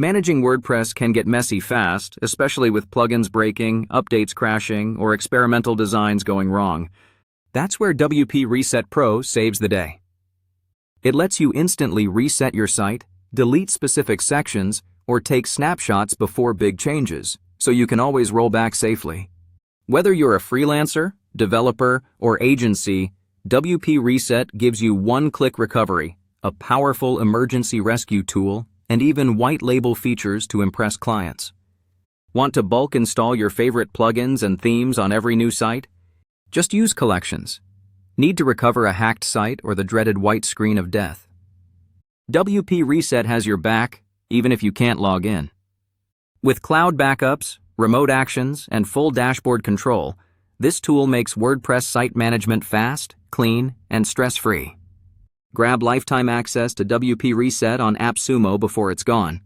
Managing WordPress can get messy fast, especially with plugins breaking, updates crashing, or experimental designs going wrong. That's where WP Reset Pro saves the day. It lets you instantly reset your site, delete specific sections, or take snapshots before big changes, so you can always roll back safely. Whether you're a freelancer, developer, or agency, WP Reset gives you one-click recovery, a powerful emergency rescue tool, and even white label features to impress clients. Want to bulk install your favorite plugins and themes on every new site? Just use collections. Need to recover a hacked site or the dreaded white screen of death? WP Reset has your back, even if you can't log in. With cloud backups, remote actions, and full dashboard control, this tool makes WordPress site management fast, clean, and stress-free. Grab lifetime access to WP Reset on AppSumo before it's gone.